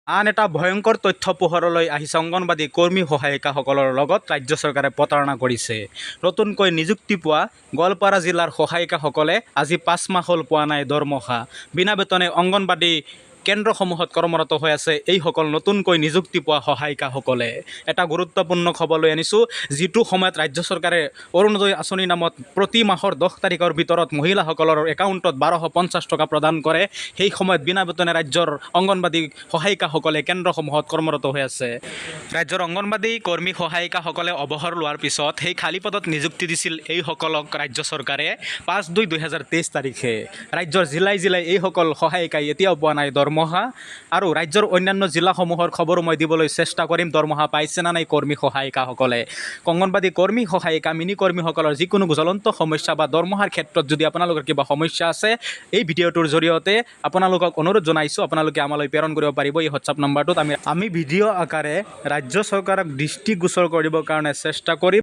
আন এটা ভয়ংকৰ তথ্য পোহৰলৈ আহিছে অংগনবাদী কৰ্মী সহায়িকাসকলৰ লগত ৰাজ্য চৰকাৰে প্ৰতাৰণা কৰিছে। নতুনকৈ নিযুক্তি পোৱা গোৱালপাৰা জিলাৰ সহায়িকাসকলে আজি 5 মাহ হ'ল পোৱা নাই দৰমহা। বিনা বেতনে অংগনবাদী কেন্দ্ৰসমূহত কৰ্মৰত হৈ আছে এইসকল নতুনকৈ নিযুক্তি পোৱা সহায়িকাসকলে। এটা গুৰুত্বপূৰ্ণ খবৰ লৈ আনিছোঁ, যিটো সময়ত ৰাজ্য চৰকাৰে অৰুণোদয় আঁচনি নামত প্ৰতি মাহৰ 10 তাৰিখৰ ভিতৰত মহিলাসকলৰ একাউণ্টত 1250 টকা প্ৰদান কৰে। সেই সময়ত বিনা বেতনে ৰাজ্যৰ অংগনবাদী সহায়িকাসকলে কেন্দ্ৰসমূহত কৰ্মৰত হৈ আছে। ৰাজ্যৰ অংগনবাদী কৰ্মী সহায়িকাসকলে অৱসৰ লোৱাৰ পিছত সেই খালী পদত নিযুক্তি দিছিল এইসকলক ৰাজ্য চৰকাৰে 5/2/2023 তাৰিখে। ৰাজ্যৰ জিলাই জিলাই এইসকল সহায়িকাই এতিয়াও পোৱা নাই দৰমহা। আৰু ৰাজ্যৰ অন্যান্য জিলাসমূহৰ খবৰো মই দিবলৈ চেষ্টা কৰিম, দৰমহা পাইছে না নাই কৰ্মী সহায়িকাসকলে। অংগনবাদী কৰ্মী সহায়িকা মিনি কৰ্মীসকলৰ যিকোনো জ্বলন্ত সমস্যা বা দৰমহাৰ ক্ষেত্ৰত যদি আপোনালোকৰ কিবা সমস্যা আছে, এই ভিডিঅ'টোৰ জৰিয়তে আপোনালোকক অনুৰোধ জনাইছোঁ, আপোনালোকে আমালৈ প্ৰেৰণ কৰিব পাৰিব এই হোৱাটছআপ নম্বৰটোত। আমি ভিডিঅ' আকাৰে ৰাজ্য চৰকাৰক দৃষ্টিগোচৰ কৰিবৰ কাৰণে চেষ্টা কৰিম।